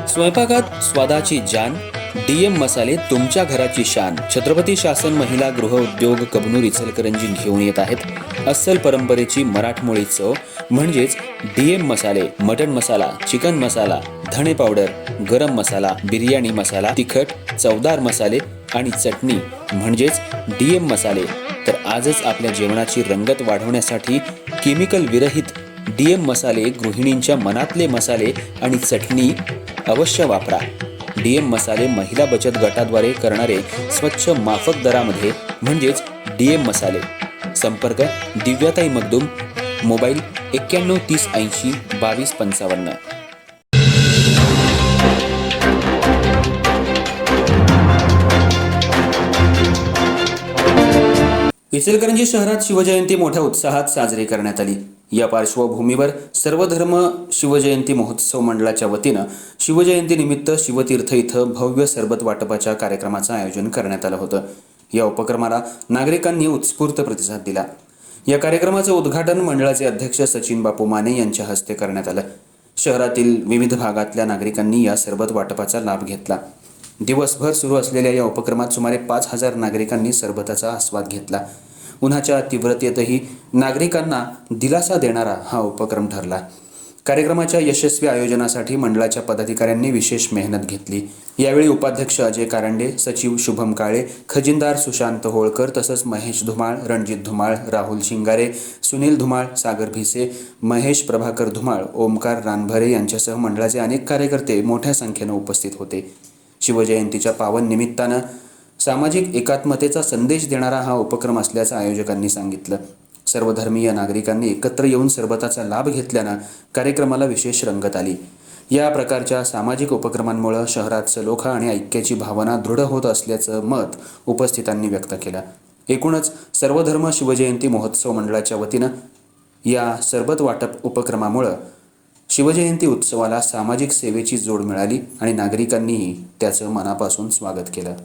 स्वयंपाकात स्वादाची जान, डीएम मसाले तुमच्या घराची शान. छत्रपती शासन महिला गृह उद्योग कबनूर इचलकरंजी घेऊन येत आहेत अस्सल परंपरेची मराठमोळी चव म्हणजेच डीएम मसाले. मटन मसाला, चिकन मसाला, धणे पावडर, गरम मसाला, बिर्याणी मसाला, तिखट चवदार मसाले आणि चटणी म्हणजेच डीएम मसाले. तर आजच आपल्या जेवणाची रंगत वाढवण्यासाठी केमिकल विरहित डीएम मसाले, गृहिणींच्या मनातले मसाले आणि चटणी अवश्य वापरा. डीएम मसाले महिला बचत गटाद्वारे करणारे स्वच्छ माफक दरामध्ये म्हणजेच डीएम मसाले. संपर्क दिव्याताई मगदूम, मोबाईल 91 30 80 22 55. इचलकरंजी शहरात शिवजयंती मोठ्या उत्साहात साजरी करण्यात आली. या पार्श्वभूमीवर सर्वधर्म शिवजयंती महोत्सव मंडळाच्या वतीनं शिवजयंती निमित्त शिवतीर्थ इथं भव्य सरबत वाटपाच्या कार्यक्रमाचं आयोजन करण्यात आलं होतं. या उपक्रमाला नागरिकांनी उत्स्फूर्त प्रतिसाद दिला. या कार्यक्रमाचं उद्घाटन मंडळाचे अध्यक्ष सचिन बापू माने यांच्या हस्ते करण्यात आलं. शहरातील विविध भागातल्या नागरिकांनी या सरबत वाटपाचा लाभ घेतला. दिवसभर सुरू असलेल्या या उपक्रमात सुमारे 5000 नागरिकांनी सरबताचा आस्वाद घेतला. उन्हाच्या तीव्रतेतही नागरिकांना दिलासा देणारा हा उपक्रम ठरला. कार्यक्रमाच्या यशस्वी आयोजनासाठी मंडळाच्या पदाधिकाऱ्यांनी विशेष मेहनत घेतली. यावेळी उपाध्यक्ष अजय कारंडे, सचिव शुभम काळे, खजिनदार सुशांत होळकर तसंच महेश धुमाळ, रणजित धुमाळ, राहुल शिंगारे, सुनील धुमाळ, सागर भिसे, महेश प्रभाकर धुमाळ, ओमकार रानभरे यांच्यासह मंडळाचे अनेक कार्यकर्ते मोठ्या संख्येनं उपस्थित होते. शिवजयंतीच्या पावन निमित्तानं सामाजिक एकात्मतेचा संदेश देणारा हा उपक्रम असल्याचं आयोजकांनी सांगितलं. सर्वधर्मीय नागरिकांनी एकत्र येऊन सरबताचा लाभ घेतल्यानं कार्यक्रमाला विशेष रंगत आली. या प्रकारच्या सामाजिक उपक्रमांमुळे शहरात सलोखा आणि ऐक्याची भावना दृढ होत असल्याचं मत उपस्थितांनी व्यक्त केलं. एकूणच सर्वधर्म शिवजयंती महोत्सव मंडळाच्या वतीनं या सरबत वाटप उपक्रमामुळे शिवजयंती उत्सवाला सामाजिक सेवेची जोड मिळाली आणि नागरिकांनीही त्याचं मनापासून स्वागत केलं.